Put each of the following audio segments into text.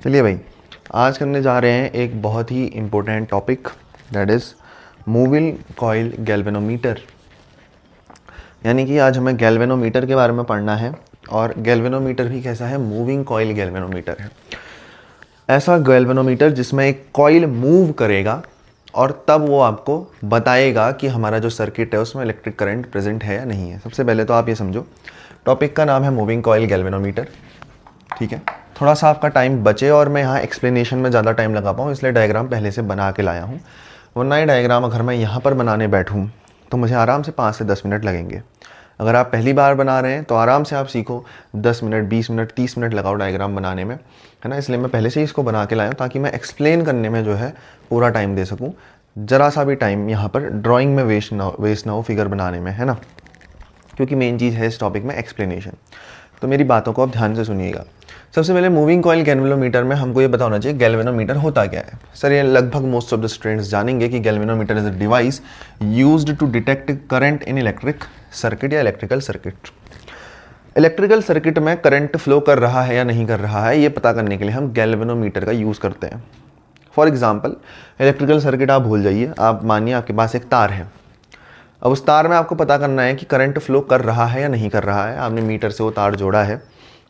चलिए भाई, आज करने जा रहे हैं एक बहुत ही important topic, that is moving coil galvanometer. यानी कि आज हमें गैल्वेनोमीटर के बारे में पढ़ना है, और गैल्वेनोमीटर भी कैसा है, मूविंग कॉइल गैल्वेनोमीटर है। ऐसा गैल्वेनोमीटर जिसमें एक कॉइल मूव करेगा और तब वो आपको बताएगा कि हमारा जो सर्किट है उसमें इलेक्ट्रिक करंट प्रेजेंट है या नहीं है। सबसे पहले तो आप ये समझो, टॉपिक का नाम है मूविंग कॉइल गैल्वेनोमीटर, ठीक है। थोड़ा सा आपका टाइम बचे और मैं यहाँ एक्सप्लेनेशन में ज़्यादा टाइम लगा पाऊँ, इसलिए डायग्राम पहले से बना के लाया हूँ। वरना ये डायग्राम अगर मैं यहाँ पर बनाने बैठूँ तो मुझे आराम से 5 से 10 मिनट लगेंगे। अगर आप पहली बार बना रहे हैं तो आराम से आप सीखो, 10 मिनट 20 मिनट 30 मिनट लगाओ डायग्राम बनाने में, है ना। इसलिए मैं पहले से ही इसको बना के लाया हूँ ताकि मैं एक्सप्लेन करने में जो है पूरा टाइम दे सकूँ, ज़रा सा भी टाइम यहाँ पर ड्राइंग में वेस्ट ना हो फिगर बनाने में, है ना। क्योंकि मेन चीज़ है इस टॉपिक में एक्सप्लेनेशन। तो मेरी बातों को आप ध्यान से सुनिएगा। सबसे पहले मूविंग कॉइल गैल्वेनोमीटर में हमको ये पता होना चाहिए गैल्वेनोमीटर होता क्या है। सर ये लगभग मोस्ट ऑफ द स्टूडेंट्स जानेंगे कि galvanometer is a device used to detect current in electric circuit या इलेक्ट्रिकल सर्किट। इलेक्ट्रिकल सर्किट में करंट फ्लो कर रहा है या नहीं कर रहा है, ये पता करने के लिए हम गैल्वेनोमीटर का यूज़ करते हैं। फॉर एग्जाम्पल, इलेक्ट्रिकल सर्किट आप भूल जाइए, आप मानिए आपके पास एक तार है। अब उस तार में आपको पता करना है कि करंट फ्लो कर रहा है या नहीं कर रहा है। आपने मीटर से वो तार जोड़ा है,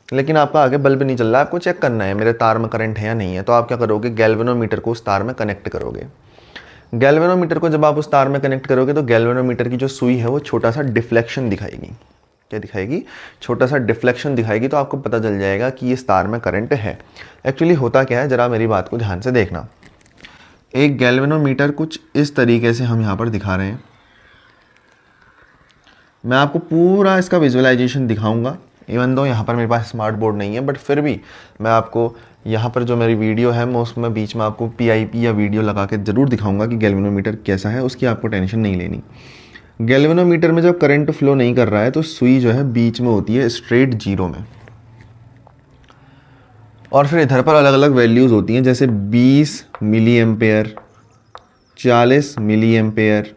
लेकिन आपका आगे बल्ब नहीं चल रहा है, आपको चेक करना है मेरे तार में करंट है या नहीं है। तो आप क्या करोगे, गैल्वेनोमीटर को उस तार में कनेक्ट करोगे। गैल्वेनोमीटर को जब आप उस तार में कनेक्ट करोगे तो गैल्वेनोमीटर की जो सुई है वो छोटा सा डिफ्लेक्शन दिखाएगी। क्या दिखाएगी? छोटा सा डिफ्लेक्शन दिखाएगी। तो आपको पता चल जाएगा कि इस तार में करंट है। एक्चुअली होता क्या है, ज़रा मेरी बात को ध्यान से देखना। एक गैल्वेनोमीटर कुछ इस तरीके से हम यहाँ पर दिखा रहे हैं। मैं आपको पूरा इसका विजुअलाइजेशन दिखाऊंगा, इवन दो यहाँ पर मेरे पास स्मार्ट बोर्ड नहीं है, बट फिर भी मैं आपको यहाँ पर जो मेरी वीडियो है मैं उसमें बीच में आपको पीआईपी या वीडियो लगा के ज़रूर दिखाऊंगा कि गैल्वेनोमीटर कैसा है। उसकी आपको टेंशन नहीं लेनी। गैल्वेनोमीटर में जब करंट फ्लो नहीं कर रहा है तो सुई जो है बीच में होती है स्ट्रेट जीरो में, और फिर इधर पर अलग अलग वैल्यूज़ होती हैं, जैसे 20 milli ampere, 40 milli ampere,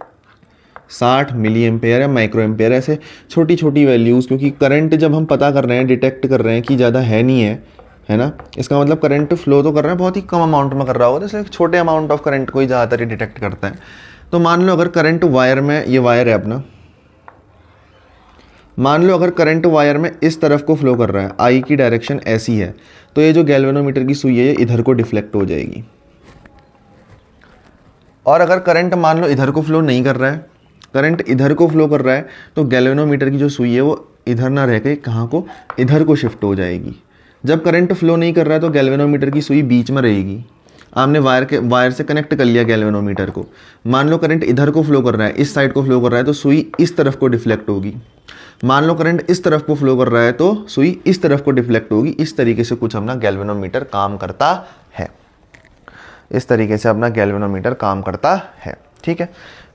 60 milli ampere या माइक्रो एम्पेयर, ऐसे छोटी छोटी वैल्यूज़। क्योंकि करंट जब हम पता कर रहे हैं, डिटेक्ट कर रहे हैं कि ज़्यादा है नहीं है ना, इसका मतलब करंट फ्लो तो कर रहे हैं, बहुत ही कम अमाउंट में कर रहा होगा, जैसे छोटे अमाउंट ऑफ करंट को ही ज़्यादातर डिटेक्ट करता है। तो मान लो अगर करंट वायर में, ये वायर है अपना, मान लो अगर करंट वायर में इस तरफ को फ्लो कर रहा है, आई की डायरेक्शन ऐसी है, तो ये जो गैल्वेनोमीटर की सुई है ये इधर को डिफ्लेक्ट हो जाएगी। और अगर करंट मान लो इधर को फ्लो नहीं कर रहा है, करंट इधर को फ्लो कर रहा है, तो गैल्वेनोमीटर की जो सुई है वो इधर ना रह के कहाँ को, इधर को शिफ्ट हो जाएगी। जब करंट फ्लो नहीं कर रहा है तो गैल्वेनोमीटर की सुई बीच में रहेगी। आपने वायर से कनेक्ट कर लिया गैल्वेनोमीटर को। मान लो करंट इधर को फ्लो कर रहा है, इस साइड को फ्लो कर रहा है, तो सुई इस तरफ को डिफ्लेक्ट होगी। मान लो करंट इस तरफ को फ्लो कर रहा है तो सुई इस तरफ को डिफ्लेक्ट होगी। इस तरीके से कुछ अपना गैल्वेनोमीटर काम करता है। इस तरीके से अपना गैल्वेनोमीटर काम करता है, ठीक है।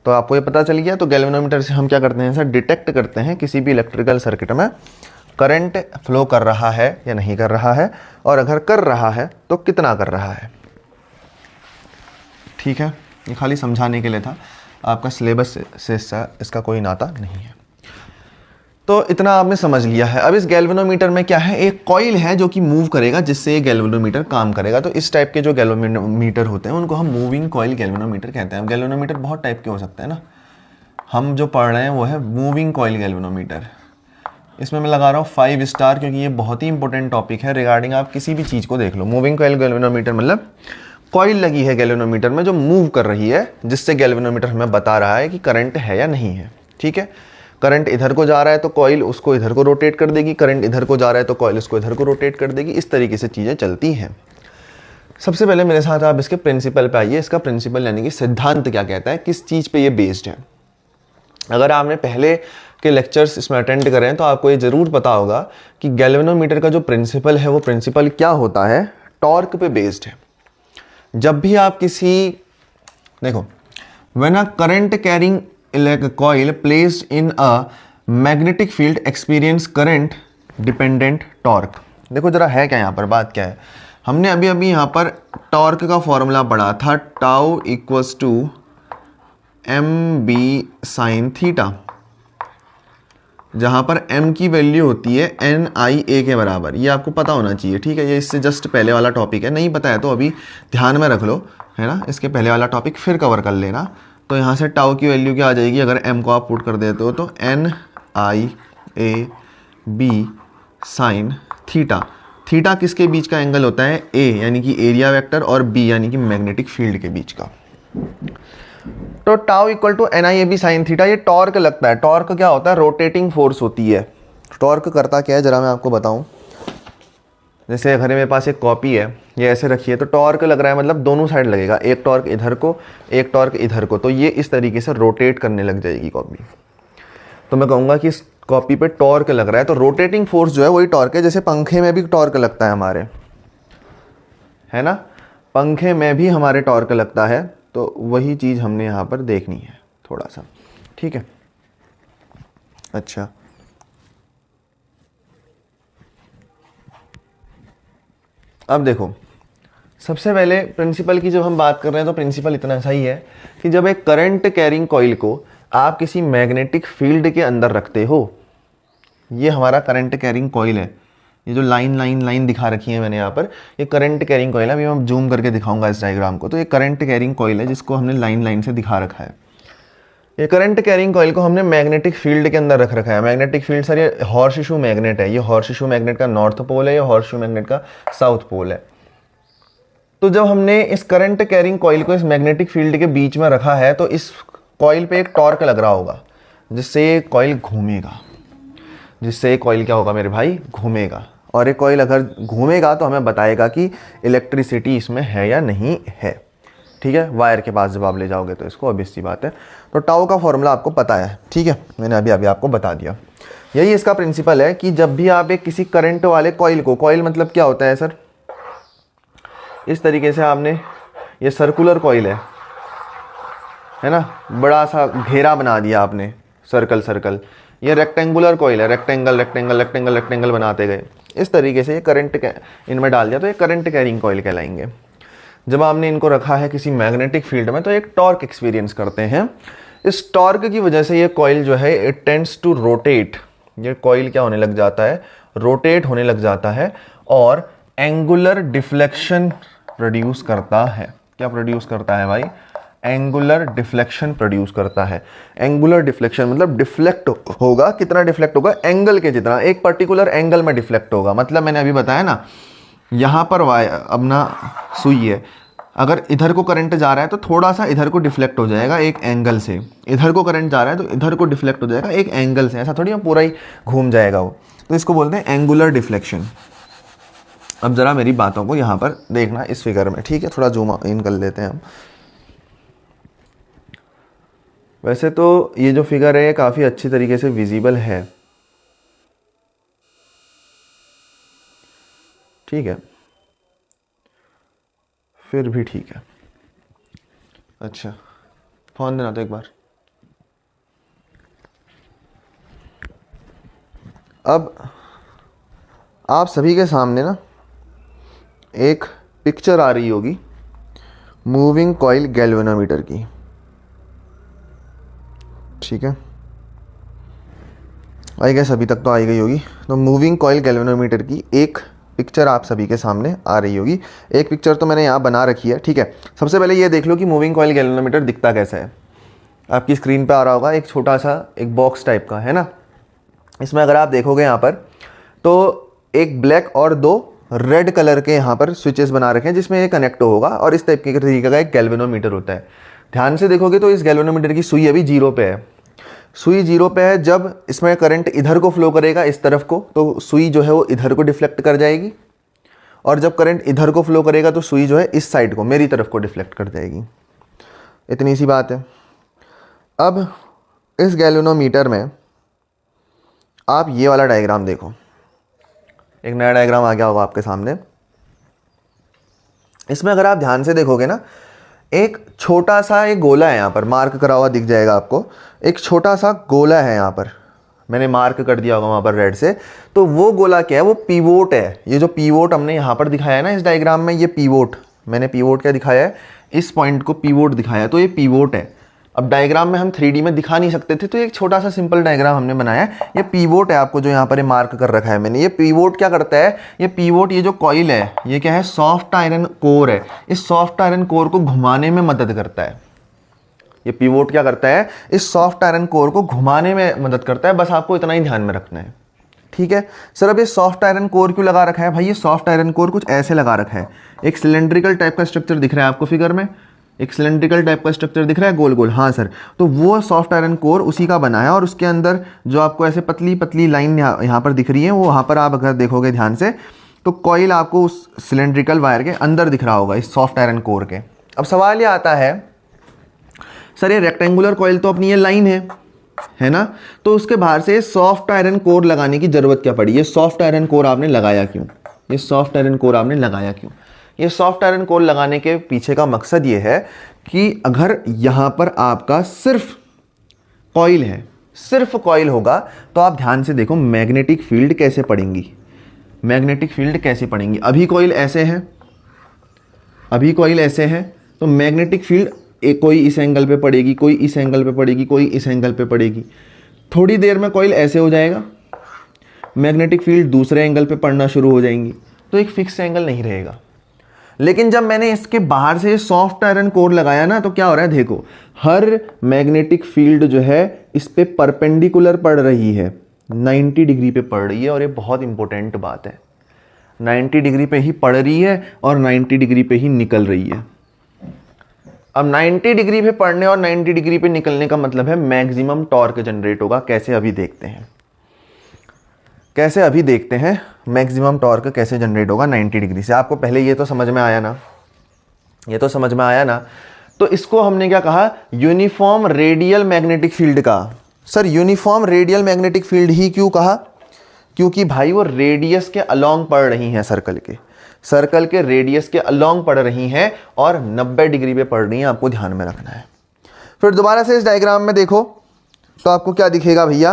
तो आपको ये पता चल गया। तो गैल्वेनोमीटर से हम क्या करते हैं सर, डिटेक्ट करते हैं किसी भी इलेक्ट्रिकल सर्किट में करंट फ्लो कर रहा है या नहीं कर रहा है, और अगर कर रहा है तो कितना कर रहा है, ठीक है। ये खाली समझाने के लिए था, आपका सिलेबस से इसका कोई नाता नहीं है। तो इतना आपने समझ लिया है। अब इस गैल्वेनोमीटर में क्या है, एक कॉइल है जो कि मूव करेगा, जिससे ये गैल्वेनोमीटर काम करेगा। तो इस टाइप के जो गैल्वेनोमीटर होते हैं उनको हम मूविंग कॉइल गैल्वेनोमीटर कहते हैं। गैल्वेनोमीटर बहुत टाइप के हो सकते हैं ना, हम जो पढ़ रहे हैं वो है मूविंग कॉइल गैल्वेनोमीटर। इसमें मैं लगा रहा हूँ 5 स्टार, क्योंकि ये बहुत ही इंपॉर्टेंट टॉपिक है रिगार्डिंग आप किसी भी चीज़ को देख लो। मूविंग कॉइल गैल्वेनोमीटर मतलब कॉइल लगी है गैल्वेनोमीटर में जो मूव कर रही है, जिससे गैल्वेनोमीटर हमें बता रहा है कि करंट है या नहीं है, ठीक है। करंट इधर को जा रहा है तो कॉइल उसको इधर को रोटेट कर देगी, करंट इधर को जा रहा है तो कॉइल उसको इधर को रोटेट कर देगी। इस तरीके से चीज़ें चलती हैं। सबसे पहले मेरे साथ आप इसके प्रिंसिपल पे आइए। इसका प्रिंसिपल यानी कि सिद्धांत क्या कहता है, किस चीज़ पे ये बेस्ड है। अगर आपने पहले के लेक्चर्स इसमें अटेंड करें हैं तो आपको ये ज़रूर पता होगा कि गैल्वेनोमीटर का जो प्रिंसिपल है वो प्रिंसिपल क्या होता है, टॉर्क पे बेस्ड है। जब भी आप देखो, when a current carrying coil placed in a magnetic field experience current dependent torque। देखो जरा है क्या यहाँ पर, बात क्या है। हमने अभी यहाँ पर टॉर्क का फॉर्मूला पढ़ा था, tau equals to M B sine theta. जहाँ पर m की वैल्यू होती है NIA के बराबर। ये आपको पता होना चाहिए, ठीक है। ये इससे जस्ट पहले वाला टॉपिक है, नहीं पता है तो अभी ध्यान में रख लो, है ना। इसके पहले वाला टॉपिक फिर कवर कर लेना। तो यहाँ से टाउ की वैल्यू क्या आ जाएगी, अगर m को आप पुट कर देते हो तो NIAB साइन थीटा। थीटा किसके बीच का एंगल होता है, A यानी कि एरिया वेक्टर और B यानी कि मैग्नेटिक फील्ड के बीच का। तो tau equal to NIAB sine theta. ये टॉर्क लगता है। टॉर्क क्या होता है, रोटेटिंग फोर्स होती है। टॉर्क करता क्या है, जरा मैं आपको बताऊं। जैसे अगर मेरे पास एक कॉपी है, ये ऐसे रखी है, तो टॉर्क लग रहा है, मतलब दोनों साइड लगेगा, एक टॉर्क इधर को, एक टॉर्क इधर को। तो ये इस तरीके से रोटेट करने लग जाएगी कॉपी। तो मैं कहूँगा कि इस कॉपी पे टॉर्क लग रहा है। तो रोटेटिंग फोर्स जो है वही टॉर्क है। जैसे पंखे में भी टॉर्क लगता है हमारे, है ना, पंखे में भी हमारे टॉर्क लगता है। तो वही चीज़ हमने यहाँ पर देखनी है थोड़ा सा, ठीक है। अच्छा, अब देखो, सबसे पहले प्रिंसिपल की जब हम बात कर रहे हैं तो प्रिंसिपल इतना सही है कि जब एक करंट कैरिंग कॉइल को आप किसी मैग्नेटिक फील्ड के अंदर रखते हो, ये हमारा करंट कैरिंग कॉइल है। ये जो लाइन लाइन लाइन दिखा रखी है मैंने यहाँ पर, ये करंट कैरिंग कॉइल है। अभी मैं जूम करके दिखाऊंगा इस डायग्राम को। तो ये करंट कैरिंग कॉइल है जिसको हमने लाइन लाइन से दिखा रखा है। ये करंट कैरिंग कॉइल को हमने मैग्नेटिक फील्ड के अंदर रख रखा है। मैग्नेटिक फील्ड सर, ये हॉर्स इशू मैग्नेट है। ये हॉर्स इशू मैग्नेट का नॉर्थ पोल है, ये हॉर्स इशू मैग्नेट का साउथ पोल है। तो जब हमने इस करंट कैरिंग कॉइल को इस मैग्नेटिक फील्ड के बीच में रखा है, तो इस कॉइल पे एक टॉर्क लग रहा होगा, जिससे कॉइल घूमेगा। जिससे कॉइल क्या होगा मेरे भाई, घूमेगा। और एक कॉइल अगर घूमेगा तो हमें बताएगा कि इलेक्ट्रिसिटी इसमें है या नहीं है, ठीक है। वायर के पास जब आप ले जाओगे तो इसको, ऑब्वियस सी बात है। तो टाउ का फॉर्मूला आपको पता है, ठीक है, मैंने अभी आपको बता दिया। यही इसका प्रिंसिपल है कि जब भी आप एक किसी करंट वाले कॉइल को, कॉइल मतलब क्या होता है सर, इस तरीके से आपने, ये सर्कुलर कॉइल है ना, बड़ा सा घेरा बना दिया आपने, सर्कल सर्कल। ये रेक्टेंगुलर कॉइल है, रेक्टेंगल रेक्टेंगल रेक्टेंगल रेक्टेंगल बनाते गए, इस तरीके से ये करंट इनमें डाल दिया तो ये करंट कैरिंग कॉइल कहलाएंगे। जब आपने इनको रखा है किसी मैग्नेटिक फील्ड में तो एक टॉर्क एक्सपीरियंस करते हैं। इस टॉर्क की वजह से ये कॉइल जो है इट टेंड्स टू रोटेट। ये कॉइल क्या होने लग जाता है, रोटेट होने लग जाता है और एंगुलर डिफ्लेक्शन प्रोड्यूस करता है। क्या प्रोड्यूस करता है भाई, एंगुलर डिफ्लेक्शन प्रोड्यूस करता है। एंगुलर डिफ्लेक्शन मतलब डिफ्लेक्ट होगा, कितना डिफ्लेक्ट होगा, एंगल के जितना, एक पर्टिकुलर एंगल में डिफ्लेक्ट होगा। मतलब मैंने अभी बताया ना, यहाँ पर अब ना सुई है, अगर इधर को करंट जा रहा है तो थोड़ा सा इधर को डिफ्लेक्ट हो जाएगा एक एंगल से, इधर को करंट जा रहा है तो इधर को डिफ्लेक्ट हो जाएगा एक एंगल से, ऐसा थोड़ी पूरा ही घूम जाएगा वो। तो इसको बोलते हैं एंगुलर डिफ्लेक्शन। अब ज़रा मेरी बातों को यहाँ पर देखना इस फिगर में, ठीक है, थोड़ा जूम इन कर लेते हैं हम। वैसे तो ये जो फिगर है काफ़ी अच्छी तरीके से विजिबल है, ठीक है, फिर भी ठीक है। अच्छा, फोन देना तो एक बार। अब आप सभी के सामने ना एक पिक्चर आ रही होगी मूविंग कॉइल गैल्वेनोमीटर की, ठीक है, आई गेस अभी तक तो आई गई होगी। तो मूविंग कॉइल गैल्वेनोमीटर की एक पिक्चर आप सभी के सामने आ रही होगी। एक पिक्चर तो मैंने यहाँ बना रखी है, ठीक है। सबसे पहले ये देख लो कि मूविंग कॉइल गैल्वेनोमीटर दिखता कैसा है। आपकी स्क्रीन पे आ रहा होगा एक छोटा सा एक बॉक्स टाइप का, है ना। इसमें अगर आप देखोगे यहाँ पर तो एक ब्लैक और दो रेड कलर के यहाँ पर स्विचेस बना रखे हैं जिसमें ये कनेक्ट होगा, और इस टाइप के तरीके का एक गैल्वेनोमीटर होता है। ध्यान से देखोगे तो इस गैल्वेनोमीटर की सुई अभी 0 पे है। सुई 0 पे है। जब इसमें करंट इधर को फ्लो करेगा इस तरफ को, तो सुई जो है वो इधर को डिफ्लेक्ट कर जाएगी, और जब करंट इधर को फ्लो करेगा तो सुई जो है इस साइड को, मेरी तरफ को डिफ्लेक्ट कर जाएगी। इतनी सी बात है। अब इस गैल्वेनोमीटर में आप ये वाला डायग्राम देखो, एक नया डायग्राम आ गया होगा आपके सामने। इसमें अगर आप ध्यान से देखोगे ना, एक छोटा सा एक गोला है, यहाँ पर मार्क करा हुआ दिख जाएगा आपको। एक छोटा सा गोला है यहाँ पर, मैंने मार्क कर दिया होगा वहाँ पर रेड से। तो वो गोला क्या है, वो पीवोट है। ये जो पीवोट हमने यहाँ पर दिखाया है ना इस डायग्राम में, ये पीवोट, मैंने पीवोट क्या दिखाया है, इस पॉइंट को पीवोट दिखाया है, तो ये पीवोट है। अब डायग्राम में हम 3D में दिखा नहीं सकते थे, तो एक छोटा सा सिंपल डायग्राम हमने बनाया है। ये पीवोट है, आपको जो यहाँ पर मार्क कर रखा है मैंने, ये पीवोट क्या करता है, ये पीवोट, ये जो कॉइल है ये क्या है, सॉफ्ट आयरन कोर है। इस सॉफ्ट आयरन कोर को घुमाने में मदद करता है। ये पीवोट क्या करता है, इस सॉफ्ट आयरन कोर को घुमाने में मदद करता है। बस आपको इतना ही ध्यान में रखना है, ठीक है। सर अब ये सॉफ्ट आयरन कोर क्यों लगा रखा है भाई, ये सॉफ्ट आयरन कोर कुछ ऐसे लगा रखा है। एक सिलेंड्रिकल टाइप का स्ट्रक्चर दिख रहा है आपको फिगर में, एक सिलेंड्रिकल टाइप का स्ट्रक्चर दिख रहा है गोल गोल, हाँ सर। तो वो सॉफ्ट आयरन कोर उसी का बना है, और उसके अंदर जो आपको ऐसे पतली पतली लाइन यहाँ पर दिख रही है, वो वहाँ पर आप अगर देखोगे ध्यान से तो कॉइल आपको उस सिलेंड्रिकल वायर के अंदर दिख रहा होगा, इस सॉफ्ट आयरन कोर के। अब सवाल ये आता है, सर ये रेक्टेंगुलर कॉइल तो अपनी ये लाइन है ना, तो उसके बाहर से सॉफ्ट आयरन कोर लगाने की जरूरत क्या पड़ी, ये सॉफ्ट आयरन कोर आपने लगाया क्यों, ये सॉफ्ट आयरन कोर आपने लगाया क्यों। ये सॉफ्ट आयरन कोर लगाने के पीछे का मकसद ये है कि अगर यहाँ पर आपका सिर्फ कॉइल है, सिर्फ कॉइल होगा, तो आप ध्यान से देखो मैग्नेटिक फील्ड कैसे पड़ेंगी, मैग्नेटिक फील्ड कैसे पड़ेंगी। अभी कॉइल ऐसे है, अभी कॉइल ऐसे है, तो मैग्नेटिक फील्ड कोई इस एंगल पे पड़ेगी, कोई इस एंगल पे पड़ेगी, कोई इस एंगल पे पड़ेगी। थोड़ी देर में कॉइल ऐसे हो जाएगा, मैग्नेटिक फील्ड दूसरे एंगल पे पड़ना शुरू हो जाएंगी, तो एक फिक्स एंगल नहीं रहेगा। लेकिन जब मैंने इसके बाहर से सॉफ्ट आयरन कोर लगाया ना, तो क्या हो रहा है देखो, हर मैग्नेटिक फील्ड जो है इस पे परपेंडिकुलर पड़ रही है, 90 डिग्री पे पड़ रही है। और ये बहुत इंपॉर्टेंट बात है, 90 डिग्री पे ही पड़ रही है और 90 डिग्री पे ही निकल रही है। अब 90 डिग्री पे पड़ने और 90 डिग्री पे निकलने का मतलब है मैक्सिमम टॉर्क जनरेट होगा। कैसे, अभी देखते हैं, कैसे अभी देखते हैं मैक्सिमम टॉर्क कैसे जनरेट होगा 90 डिग्री से। आपको पहले ये तो समझ में आया ना, ये तो समझ में आया ना। तो इसको हमने क्या कहा, यूनिफॉर्म रेडियल मैग्नेटिक फील्ड का। Sir uniform radial magnetic field ही क्यों कहा, क्योंकि भाई वो रेडियस के अलोंग पड़ रही हैं, सर्कल के रेडियस के अलोंग पड़ रही हैं और 90 डिग्री पे पड़ रही हैं, आपको ध्यान में रखना है। फिर दोबारा से इस डायग्राम में देखो तो आपको क्या दिखेगा भैया,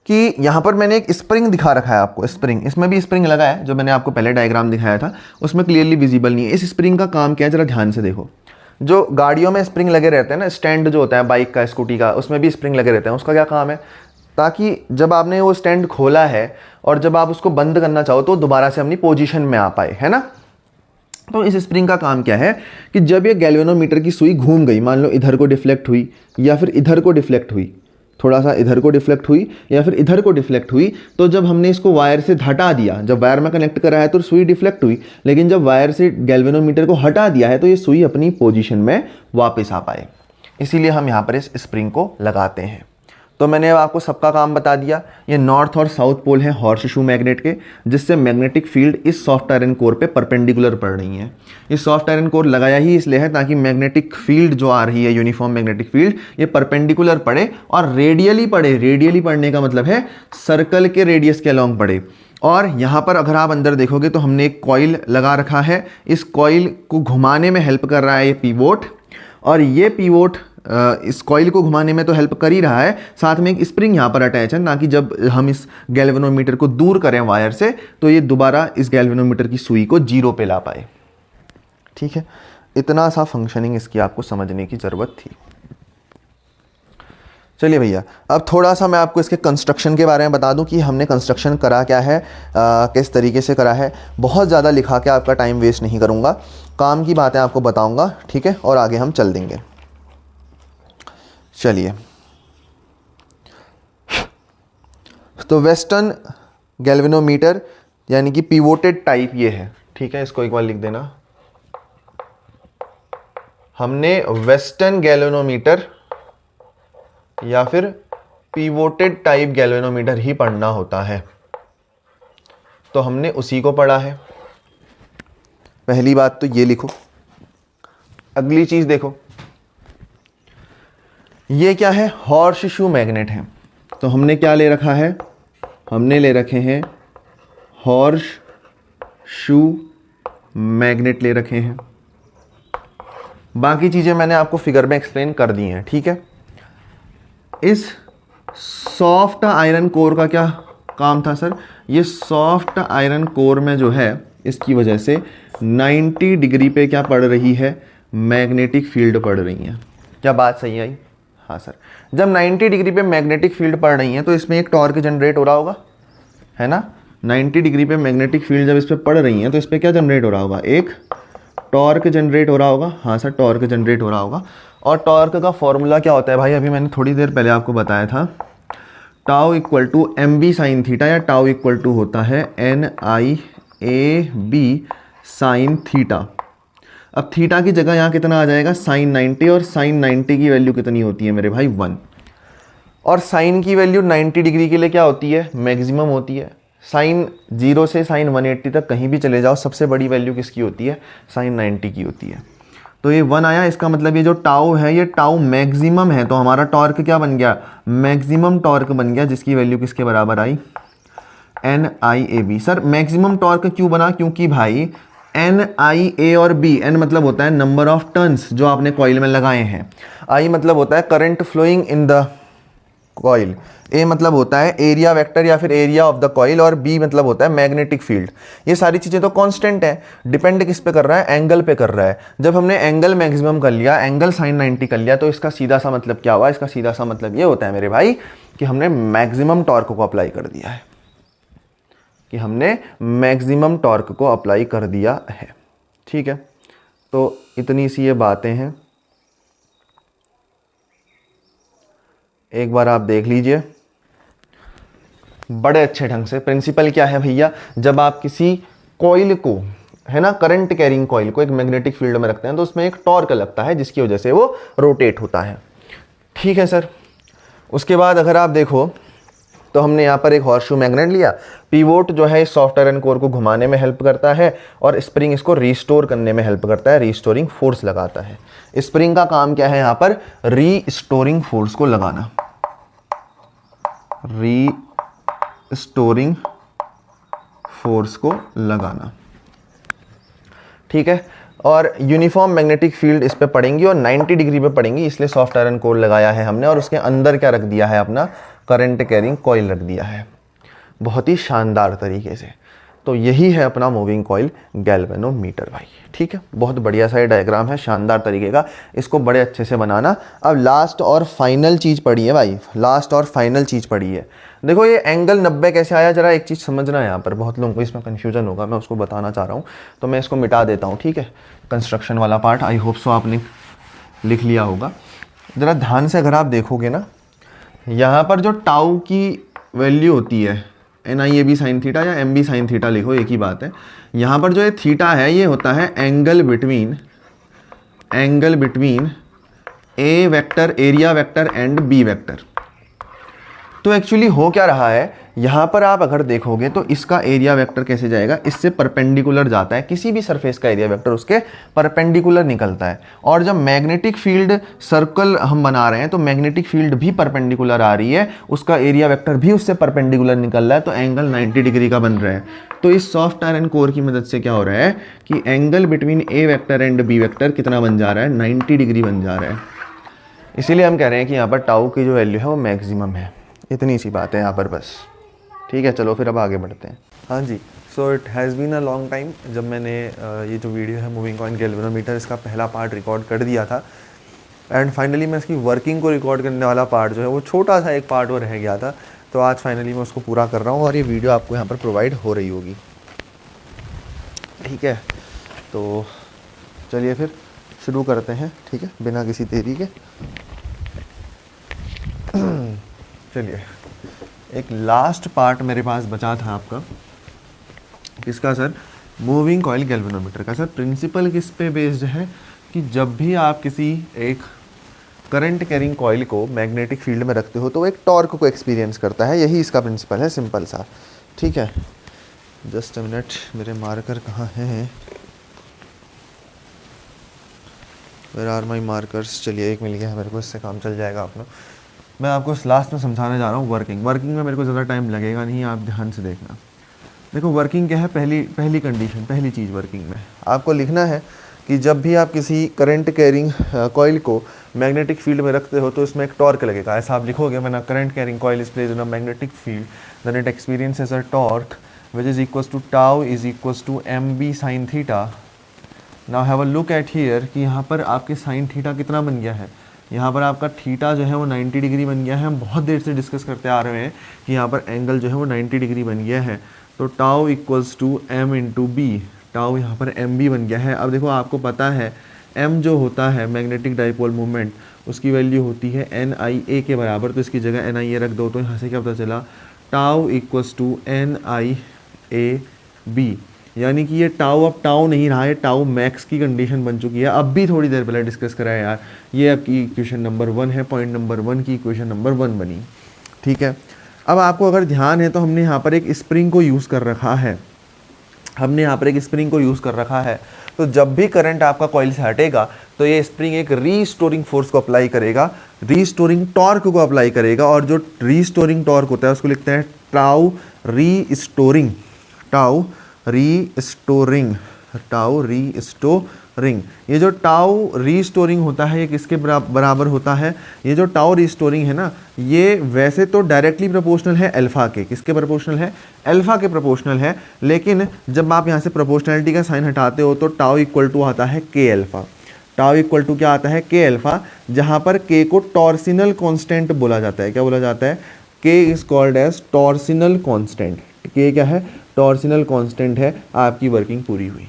कि यहां पर मैंने एक स्प्रिंग दिखा रखा है आपको, स्प्रिंग, इसमें भी स्प्रिंग लगा है, जो मैंने आपको पहले डायग्राम दिखाया था उसमें क्लियरली विजिबल नहीं है। इस स्प्रिंग का काम क्या है, जरा ध्यान से देखो। जो गाड़ियों में स्प्रिंग लगे रहते हैं ना, स्टैंड जो होता है बाइक का, स्कूटी का, उसमें भी स्प्रिंग लगे रहते हैं। उसका क्या काम है, ताकि जब आपने वो स्टैंड खोला है और जब आप उसको बंद करना चाहो तो दोबारा से अपनी पोजीशन में आ पाए, है ना। तो इस स्प्रिंग का काम क्या है कि जब ये गैल्वेनोमीटर की सुई घूम गई, मान लो इधर को डिफ्लेक्ट हुई या फिर इधर को डिफ्लेक्ट हुई, थोड़ा सा इधर को डिफ्लेक्ट हुई या फिर इधर को डिफ्लेक्ट हुई, तो जब हमने इसको वायर से हटा दिया, जब वायर में कनेक्ट करा है तो सुई डिफ्लेक्ट हुई, लेकिन जब वायर से गैल्वेनोमीटर को हटा दिया है तो ये सुई अपनी पोजीशन में वापस आ पाए। इसीलिए हम यहाँ पर इस स्प्रिंग को लगाते हैं। तो मैंने आपको सबका काम बता दिया। ये नॉर्थ और साउथ पोल हैं हॉर्स-शू मैग्नेट के, जिससे मैग्नेटिक फील्ड इस सॉफ्ट आयरन कोर पे परपेंडिकुलर पड़ रही हैं। ये सॉफ्ट आयरन कोर लगाया ही इसलिए है ताकि मैग्नेटिक फील्ड जो आ रही है, यूनिफॉर्म मैग्नेटिक फील्ड, ये परपेंडिकुलर पड़े और रेडियली पड़े। रेडियली पड़ने का मतलब है सर्कल के रेडियस के अलॉन्ग पड़े। और यहाँ पर अगर आप अंदर देखोगे तो हमने एक कॉइल लगा रखा है, इस कॉइल को घुमाने में हेल्प कर रहा है ये पीवोट, और ये पीवोट इस कॉइल को घुमाने में तो हेल्प कर ही रहा है, साथ में एक स्प्रिंग यहाँ पर अटैच है, ताकि जब हम इस गैल्वेनोमीटर को दूर करें वायर से तो ये दोबारा इस गैल्वेनोमीटर की सुई को 0 पे ला पाए। ठीक है, इतना सा फंक्शनिंग इसकी आपको समझने की ज़रूरत थी। चलिए भैया, अब थोड़ा सा मैं आपको इसके कंस्ट्रक्शन के बारे में बता दूं कि हमने कंस्ट्रक्शन करा क्या है, किस तरीके से करा है। बहुत ज़्यादा लिखा के आपका टाइम वेस्ट नहीं करूँगा, काम की बातें आपको बताऊँगा, ठीक है, और आगे हम चल देंगे। चलिए, तो वेस्टर्न गैल्वेनोमीटर यानी कि पिवोटेड टाइप ये है, ठीक है, इसको एक बार लिख देना। हमने वेस्टर्न गैल्वेनोमीटर या फिर पिवोटेड टाइप गैल्वेनोमीटर ही पढ़ना होता है, तो हमने उसी को पढ़ा है। पहली बात तो ये लिखो। अगली चीज देखो, ये क्या है, हॉर्स-शू मैग्नेट है। तो हमने क्या ले रखा है, हमने ले रखे हैं हॉर्स-शू मैग्नेट ले रखे हैं। बाकी चीजें मैंने आपको फिगर में एक्सप्लेन कर दी हैं, ठीक है। इस सॉफ्ट आयरन कोर का क्या काम था सर, ये सॉफ्ट आयरन कोर में जो है इसकी वजह से 90 डिग्री पे क्या पड़ रही है, मैग्नेटिक फील्ड पड़ रही है। क्या बात सही आई? हाँ सर, जब 90 डिग्री पे मैग्नेटिक फील्ड पड़ रही है तो इसमें एक टॉर्क जनरेट हो रहा होगा, है ना। 90 डिग्री पे मैग्नेटिक फील्ड जब इस पर पड़ रही है तो इस पर क्या जनरेट हो रहा होगा? एक टॉर्क जनरेट हो रहा होगा। हाँ सर, टॉर्क जनरेट हो रहा होगा। और टॉर्क का फॉर्मूला क्या होता है भाई? अभी मैंने थोड़ी देर पहले आपको बताया था, tau equal to M B sine theta, या टाउ इक्वल टू होता है N I A B sine theta. अब थीटा की जगह यहाँ कितना आ जाएगा? साइन 90, और साइन 90 की वैल्यू कितनी होती है मेरे भाई? 1। और साइन की वैल्यू 90 डिग्री के लिए क्या होती है? मैक्सिमम होती है। साइन 0 से साइन 180 तक कहीं भी चले जाओ, सबसे बड़ी वैल्यू किसकी होती है? साइन 90 की होती है। तो ये 1 आया, इसका मतलब ये जो टाउ है ये टाउ मैक्सिमम है, तो हमारा टॉर्क क्या बन गया? मैक्सिमम टॉर्क बन गया, जिसकी वैल्यू किसके बराबर आई? N I A B. Sir maximum torque क्यों बना? क्योंकि भाई एन आई ए और बी, एन मतलब होता है नंबर ऑफ टर्न्स जो आपने कॉइल में लगाए हैं, आई मतलब होता है current flowing in the coil, A मतलब होता है एरिया वेक्टर या फिर एरिया ऑफ द कॉइल, और बी मतलब होता है मैग्नेटिक फील्ड। ये सारी चीज़ें तो कांस्टेंट है, डिपेंड किस पे कर रहा है? एंगल पे कर रहा है। जब हमने एंगल मैक्सिमम कर लिया, एंगल साइन 90 कर लिया, तो इसका सीधा सा मतलब क्या हुआ? इसका सीधा सा मतलब ये होता है मेरे भाई कि हमने मैक्सिमम टॉर्क को अप्लाई कर दिया है, कि हमने मैक्सिमम टॉर्क को अप्लाई कर दिया है। ठीक है, तो इतनी सी ये बातें हैं, एक बार आप देख लीजिए बड़े अच्छे ढंग से। प्रिंसिपल क्या है भैया? जब आप किसी कॉइल को, है ना, करंट कैरिंग कॉइल को एक मैग्नेटिक फील्ड में रखते हैं तो उसमें एक टॉर्क लगता है जिसकी वजह से वो रोटेट होता है। ठीक है सर। उसके बाद अगर आप देखो तो हमने यहाँ पर एक हॉर्सशू मैग्नेट लिया, पीवोट जो है इस सॉफ्ट आयरन कोर को घुमाने में हेल्प करता है, और स्प्रिंग इसको रिस्टोर करने में हेल्प करता है, रिस्टोरिंग फोर्स लगाता है। स्प्रिंग का काम क्या है? यहाँ पर रिस्टोरिंग फोर्स को लगाना, रिस्टोरिंग फोर्स को लगाना। ठीक है, और यूनिफॉर्म मैग्नेटिक फील्ड इस पे पड़ेंगी और 90 डिग्री पे पड़ेंगी, इसलिए सॉफ्ट आयरन कोर लगाया है हमने, और उसके अंदर क्या रख दिया है? अपना करंट कैरिंग कॉइल रख दिया है, बहुत ही शानदार तरीके से। तो यही है अपना मूविंग कॉइल गैल्वेनोमीटर भाई। ठीक है, बहुत बढ़िया सा ये डायग्राम है, शानदार तरीके का, इसको बड़े अच्छे से बनाना। अब लास्ट और फाइनल चीज़ पड़ी है भाई, लास्ट और फाइनल चीज़ पड़ी है। देखो ये एंगल 90 कैसे आया, जरा एक चीज़ समझना है यहाँ पर, बहुत लोगों को इसमें कन्फ्यूजन होगा, मैं उसको बताना चाह रहा हूँ, तो मैं इसको मिटा देता हूँ। ठीक है, कंस्ट्रक्शन वाला पार्ट आई होप सो आपने लिख लिया होगा। ज़रा ध्यान से अगर आप देखोगे ना, यहाँ पर जो टाउ की वैल्यू होती है, N I A B sine theta या एम बी साइन थीटा लिखो, एक ही बात है। यहाँ पर जो ये थीटा है ये होता है angle between A vector, area vector and B vector. तो एक्चुअली हो क्या रहा है, यहाँ पर आप अगर देखोगे तो इसका एरिया वेक्टर कैसे जाएगा? इससे परपेंडिकुलर जाता है, किसी भी सरफेस का एरिया वेक्टर उसके परपेंडिकुलर निकलता है। और जब मैग्नेटिक फील्ड सर्कल हम बना रहे हैं तो मैग्नेटिक फील्ड भी परपेंडिकुलर आ रही है, उसका एरिया वेक्टर भी उससे परपेंडिकुलर निकल रहा है, तो एंगल 90 डिग्री का बन रहा है। तो इस सॉफ्ट आयरन कोर की मदद से क्या हो रहा है कि angle between A vector and B vector कितना बन जा रहा है? 90 डिग्री बन जा रहा है। इसीलिए हम कह रहे हैं कि यहाँ पर टाउ की जो वैल्यू है वो मैक्सिमम है। इतनी सी बात है यहाँ पर बस। ठीक है, चलो फिर अब आगे बढ़ते हैं। हाँ जी, so it has been a long time जब मैंने ये जो वीडियो है मूविंग कॉइल गैल्वेनोमीटर, इसका पहला पार्ट रिकॉर्ड कर दिया था, एंड फाइनली मैं इसकी वर्किंग को रिकॉर्ड करने वाला पार्ट जो है वो छोटा सा एक पार्ट वो रह गया था, तो आज फाइनली मैं उसको पूरा कर रहा हूँ और ये वीडियो आपको यहाँ पर प्रोवाइड हो रही होगी। ठीक है, तो चलिए फिर शुरू करते हैं। ठीक है, बिना किसी देरी के। चलिए, एक लास्ट पार्ट मेरे पास बचा था आपका, किसका सर? मूविंग कॉइल गैल्वेनोमीटर का। सर प्रिंसिपल किस पे बेस्ड है कि जब भी आप किसी एक करंट कैरिंग कॉइल को मैग्नेटिक फील्ड में रखते हो तो एक टॉर्क को एक्सपीरियंस करता है, यही इसका प्रिंसिपल है, सिंपल सा। ठीक है, जस्ट अ मिनट, मेरे मार्कर कहाँ हैं? Where are my markers? चलिए, एक मिल गया है मेरे को, इससे काम चल जाएगा अपना। मैं आपको लास्ट में समझाने जा रहा हूँ वर्किंग में मेरे को ज़्यादा टाइम लगेगा नहीं, आप ध्यान से देखना। देखो वर्किंग क्या है, पहली कंडीशन, पहली चीज़ वर्किंग में आपको लिखना है कि जब भी आप किसी करंट कैरिंग कॉइल को मैग्नेटिक फील्ड में रखते हो तो इसमें एक टॉर्क लगेगा। ऐसा आप लिखोगे, when a current carrying coil is placed in a magnetic field then it experiences a torque which is equals to tau is equals to M B sine theta. Now have a look at here कि यहाँ पर आपके sine theta कितना बन गया है? यहाँ पर आपका थीटा जो है वो 90 डिग्री बन गया है। हम बहुत देर से डिस्कस करते आ रहे हैं कि यहाँ पर एंगल जो है वो 90 डिग्री बन गया है। तो tau equals to M into B, tau यहाँ पर एम बी बन गया है। अब देखो आपको पता है एम जो होता है मैग्नेटिक डाइपोल मोमेंट, उसकी वैल्यू होती है एन आई ए के बराबर, तो इसकी जगह एन आई ए रख दो। तो यहाँ से क्या पता चला, tau equals to N I A B, यानी कि ये टाउ अब टाउ नहीं रहा है, टाउ मैक्स की कंडीशन बन चुकी है। अब भी थोड़ी देर पहले डिस्कस करा है यार, ये आपकी इक्वेशन नंबर 1 है, पॉइंट नंबर 1 की इक्वेशन नंबर 1 बनी। ठीक है, अब आपको अगर ध्यान है तो हमने यहाँ पर एक स्प्रिंग को यूज़ कर रखा है, तो जब भी करंट आपका कॉइल से हटेगा तो ये स्प्रिंग एक रीस्टोरिंग फोर्स को अप्लाई करेगा, रीस्टोरिंग टॉर्क को अप्लाई करेगा, और जो रीस्टोरिंग टॉर्क होता है उसको लिखते हैं टाउ रीस्टोरिंग, टाउ रीस्टोरिंग। ये जो टाउ रीस्टोरिंग होता है ये किसके बराबर होता है, ये जो टाउ रीस्टोरिंग है ना, ये वैसे तो डायरेक्टली प्रोपोर्शनल है अल्फा के, किसके प्रोपोर्शनल है, अल्फा के प्रोपोर्शनल है, लेकिन जब आप यहाँ से प्रोपोर्शनलिटी का साइन हटाते हो तो टाउ इक्वल टू आता है के अल्फा, टाउ इक्वल टू क्या आता है, के अल्फा, जहाँ पर के को टॉर्सिनल कांस्टेंट बोला जाता है। क्या बोला जाता है, K is called as torsional constant, K क्या है, टॉर्सिनल कांस्टेंट है। आपकी वर्किंग पूरी हुई।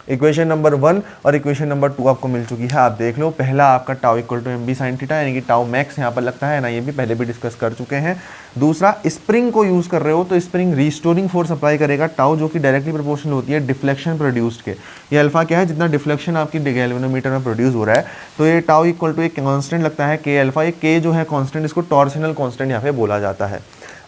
इक्वेशन नंबर 1 और इक्वेशन नंबर 2 आपको मिल चुकी है, आप देख लो। पहला आपका tau equal to M B sine theta, यानी कि टाउ मैक्स यहाँ पर लगता है ना, ये भी पहले भी डिस्कस कर चुके हैं। दूसरा, स्प्रिंग को यूज़ कर रहे हो तो स्प्रिंग रीस्टोरिंग फोर्स अप्लाई करेगा, टाउ जो कि डायरेक्टली प्रोपोर्शनल होती है डिफ्लेक्शन प्रोड्यूस्ड के। ये अल्फा क्या है, जितना डिफ्लेक्शन आपकी गैल्वेनोमीटर में प्रोड्यूस हो रहा है, तो ये टाउ इक्वल टू एक कॉन्स्टेंट लगता है के अल्फा। ये के जो है कॉन्स्टेंट, इसको टॉर्सिनल कॉन्स्टेंट यहाँ पे बोला जाता है।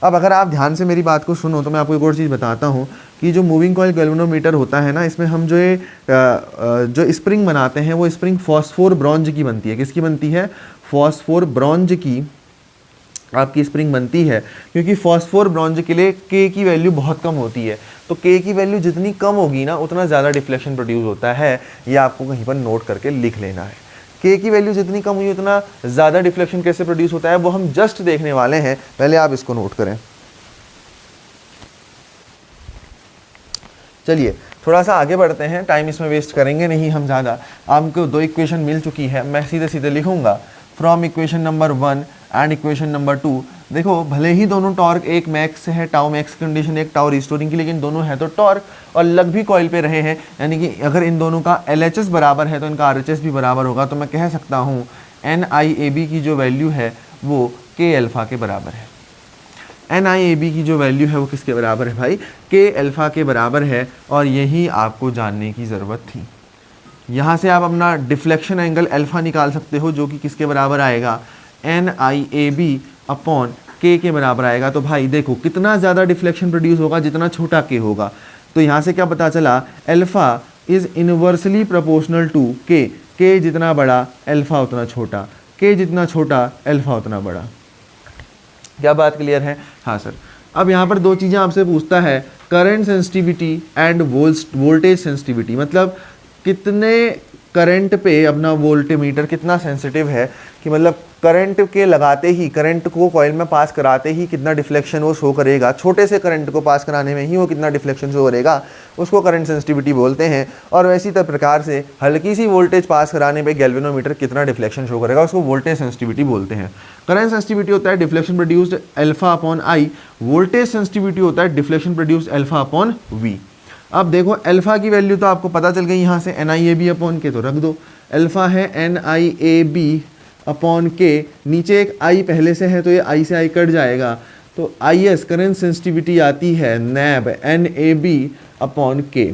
अब अगर आप ध्यान से मेरी बात को सुनो तो मैं आपको एक और चीज़ बताता हूँ कि जो मूविंग कॉइल गैल्वेनोमीटर होता है ना, इसमें हम जो स्प्रिंग बनाते हैं वो स्प्रिंग फॉस्फोर ब्रॉन्ज की बनती है। किसकी बनती है, फॉस्फोर ब्रॉन्ज की आपकी स्प्रिंग बनती है, क्योंकि फॉस्फोर ब्रॉन्ज के लिए के की वैल्यू बहुत कम होती है। तो के की वैल्यू जितनी कम होगी ना, उतना ज़्यादा डिफ्लेक्शन प्रोड्यूस होता है। ये आपको कहीं पर नोट करके लिख लेना है। के की वैल्यू जितनी कम हुई उतना ज़्यादा डिफ्लेक्शन कैसे प्रोड्यूस होता है वो हम जस्ट देखने वाले हैं, पहले आप इसको नोट करें। चलिए थोड़ा सा आगे बढ़ते हैं, टाइम इसमें वेस्ट करेंगे नहीं हम ज़्यादा। आपको 2 इक्वेशन मिल चुकी है, मैं सीधे सीधे लिखूंगा from equation number 1 and equation number 2। देखो भले ही दोनों टॉर्क एक मैक्स है, टाउ मैक्स कंडीशन, एक टाउ रिस्टोरिंग की, लेकिन दोनों है तो टॉर्क और लग भी कॉइल पे रहे हैं, यानी कि अगर इन दोनों का LHS बराबर है तो इनका RHS भी बराबर होगा। तो मैं कह सकता हूँ NIAB की जो वैल्यू है वो के अल्फा के बराबर है। NIAB की जो वैल्यू है वो किसके बराबर है भाई, के अल्फा के बराबर है। और यही आपको जानने की ज़रूरत थी। यहाँ से आप अपना डिफ्लेक्शन एंगल अल्फा निकाल सकते हो, जो कि किसके बराबर आएगा, NIAB अपॉन के बराबर आएगा। तो भाई देखो कितना ज़्यादा डिफ्लेक्शन प्रोड्यूस होगा जितना छोटा के होगा। तो यहाँ से क्या पता चला, alpha is inversely proportional to K जितना बड़ा अल्फा उतना छोटा, के जितना छोटा अल्फा उतना बड़ा। क्या बात क्लियर है? हाँ सर। अब यहाँ पर 2 चीज़ें आपसे पूछता है, current sensitivity end voltage sensitivity, मतलब कितने करंट पे अपना वोल्टमीटर कितना सेंसिटिव है, कि मतलब करंट के लगाते ही, करंट को कॉइल में पास कराते ही कितना डिफ्लेक्शन वो शो करेगा, छोटे से करंट को पास कराने में ही वो कितना डिफ्लेक्शन शो करेगा, उसको करंट सेंसिटिविटी बोलते हैं। और वैसी प्रकार से हल्की सी वोल्टेज पास कराने पे गैल्वेनोमीटर कितना डिफ्लेक्शन शो करेगा, उसको वोल्टेज सेंसिटिविटी बोलते हैं। करंट सेंसिटिविटी होता है deflection produced alpha upon I, voltage sensitivity होता है deflection produced alpha upon V. अब देखो अल्फा की वैल्यू तो आपको पता चल गई, यहाँ से NIAB अपॉन के तो रख दो, अल्फा है NIAB अपॉन के, नीचे एक आई पहले से है तो ये आई से आई कट जाएगा, तो IS करंट सेंसिटिविटी आती है NAB NAB अपॉन के।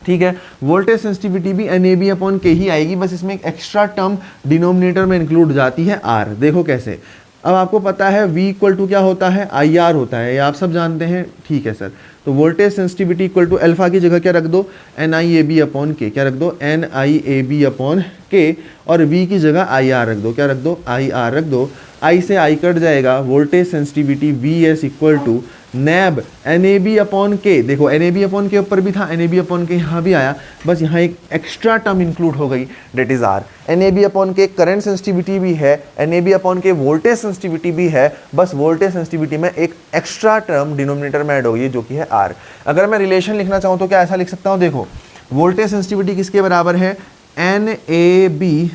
ठीक है, वोल्टेज सेंसिटिविटी भी NAB अपॉन के ही आएगी, बस इसमें एक एक्स्ट्रा टर्म डिनोमिनेटर में इंक्लूड जाती है R। देखो कैसे, अब आपको पता है V इक्वल टू क्या होता है, IR होता है, ये आप सब जानते हैं। ठीक है सर, तो voltage sensitivity equal to alpha की जगह क्या रख दो, NIAB अपॉन के, क्या रख दो, NIAB अपॉन के, और V की जगह IR रख दो, क्या रख दो, IR रख दो। I से I कट जाएगा, voltage sensitivity VS equal to NAB NAB upon K. देखो NAB अपॉन के ऊपर भी था, NAB अपॉन के यहाँ भी आया, बस यहाँ एक एक्स्ट्रा टर्म इंक्लूड हो गई, that is R। NAB upon K current sensitivity भी है, NAB upon K voltage sensitivity भी है, बस वोल्टेज सेंसिटिविटी में एक एक्स्ट्रा टर्म डिनोमिनेटर में ऐड हो गई जो कि है R। अगर मैं रिलेशन लिखना चाहूँ तो क्या ऐसा लिख सकता हूँ, देखो वोल्टेज सेंसिटिविटी किसके बराबर है, NAB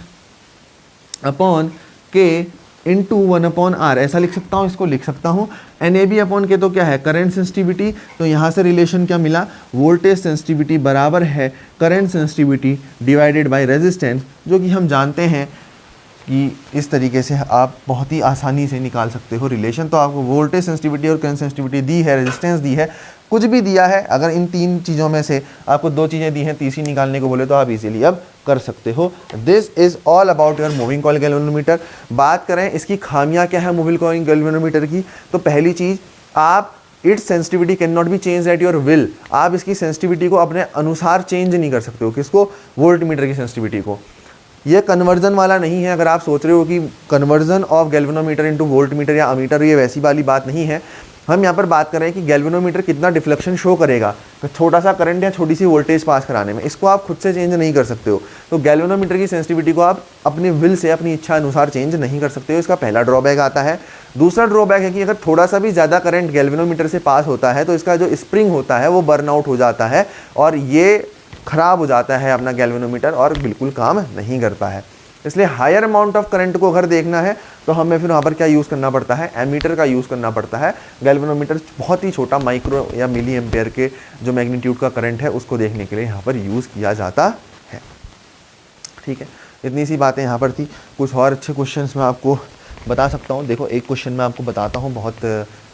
अपॉन के इंटू 1/r, ऐसा लिख सकता हूँ, इसको लिख सकता हूँ। NAB अपॉन के तो क्या है, करंट सेंसिटिविटी, तो यहाँ से रिलेशन क्या मिला, वोल्टेज सेंसिटिविटी बराबर है current sensitivity divided by resistance, जो कि हम जानते हैं कि इस तरीके से आप बहुत ही आसानी से निकाल सकते हो रिलेशन। तो आपको वोल्टेज सेंसिटिविटी और करंट सेंसिटिविटी दी है, रेजिस्टेंस दी है, कुछ भी दिया है, अगर इन 3 चीज़ों में से आपको 2 चीज़ें दी हैं, तीसरी निकालने को बोले तो आप इजीली अब कर सकते हो। This is all about your moving coil galvanometer. बात करें इसकी खामियां क्या है मूविंग कॉइल गैल्वेनोमीटर की, तो पहली चीज़, आप it's sensitivity can not be change at your will. आप इसकी सेंसिटिविटी को अपने अनुसार चेंज नहीं कर सकते हो। किसको, वोल्ट मीटर की सेंसिटिविटी को। ये कन्वर्जन वाला नहीं है। अगर आप सोच रहे हो कि conversion of galvanometer into volt meter या अमीटर, ये वैसी वाली बात नहीं है। हम यहाँ पर बात कर रहे हैं कि गैल्वेनोमीटर कितना डिफ्लेक्शन शो करेगा छोटा सा करंट या छोटी सी वोल्टेज पास कराने में, इसको आप खुद से चेंज नहीं कर सकते हो। तो गैल्वेनोमीटर की सेंसिटिविटी को आप अपने विल से, अपनी इच्छा अनुसार चेंज नहीं कर सकते हो। इसका पहला ड्रॉबैक आता है। दूसरा ड्रॉबैक है कि अगर थोड़ा सा भी ज़्यादा करंट गैल्वेनोमीटर से पास होता है तो इसका जो स्प्रिंग होता है वो बर्न आउट हो जाता है और ये ख़राब हो जाता है अपना गैल्वेनोमीटर और बिल्कुल काम नहीं करता है। इसलिए हायर अमाउंट ऑफ करंट को अगर देखना है तो हमें फिर वहाँ पर क्या यूज़ करना पड़ता है, एमीटर का यूज़ करना पड़ता है। गैल्वेनोमीटर बहुत ही छोटा माइक्रो या मिली एम्पेयर के जो मैग्नीट्यूड का करंट है उसको देखने के लिए यहाँ पर यूज़ किया जाता है। ठीक है, इतनी सी बातें यहाँ पर थी। कुछ और अच्छे क्वेश्चंस मैं आपको बता सकता हूँ। देखो, एक क्वेश्चन मैं आपको बताता हूँ, बहुत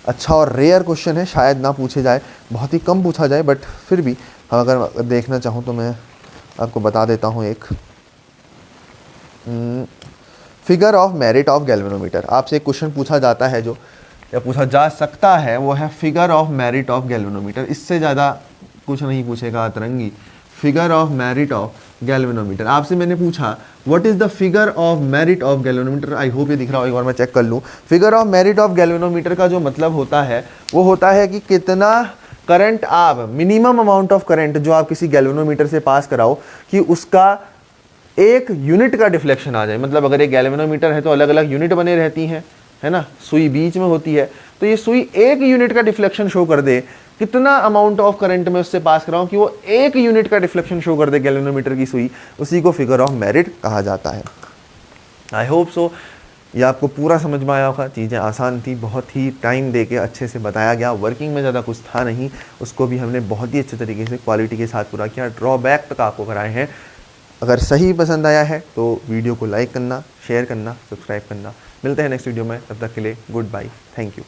अच्छा और रेयर क्वेश्चन है, शायद ना पूछे जाए, बहुत ही कम पूछा जाए, बट फिर भी हम अगर देखना चाहूँ तो मैं आपको बता देता हूँ। एक figure of merit of galvanometer, आपसे एक क्वेश्चन पूछा जाता है जो, या पूछा जा सकता है, वो है figure of merit of galvanometer. इससे ज़्यादा कुछ नहीं पूछेगा अतरंगी। Figure of merit of galvanometer, आपसे मैंने पूछा what is the figure of merit of galvanometer. I hope ये दिख रहा हो, एक बार मैं चेक कर लूँ। Figure of merit of galvanometer का जो मतलब होता है वो होता है कि कितना करंट आप, मिनिमम अमाउंट ऑफ करंट जो आप किसी गैल्वेनोमीटर से पास कराओ कि उसका एक यूनिट का डिफ्लेक्शन आ जाए। मतलब अगर एक गैल्वेनोमीटर है तो अलग अलग यूनिट बने रहती हैं, है ना, सुई बीच में होती है, तो ये सुई एक यूनिट का डिफ्लेक्शन शो कर दे, कितना अमाउंट ऑफ करंट में उससे पास कराऊं कि वो एक यूनिट का डिफ्लेक्शन शो कर दे गैल्वेनोमीटर की सुई, उसी को फिगर ऑफ मेरिट कहा जाता है। आई होप सो ये आपको पूरा समझ में आया होगा। चीज़ें आसान थी, बहुत ही टाइम दे के अच्छे से बताया गया। वर्किंग में ज़्यादा कुछ था नहीं, उसको भी हमने बहुत ही अच्छे तरीके से क्वालिटी के साथ पूरा किया। ड्रॉबैक तक आपको कराए हैं। अगर सही पसंद आया है तो वीडियो को लाइक करना, शेयर करना, सब्सक्राइब करना। मिलते हैं नेक्स्ट वीडियो में, तब तक के लिए गुड बाय, थैंक यू।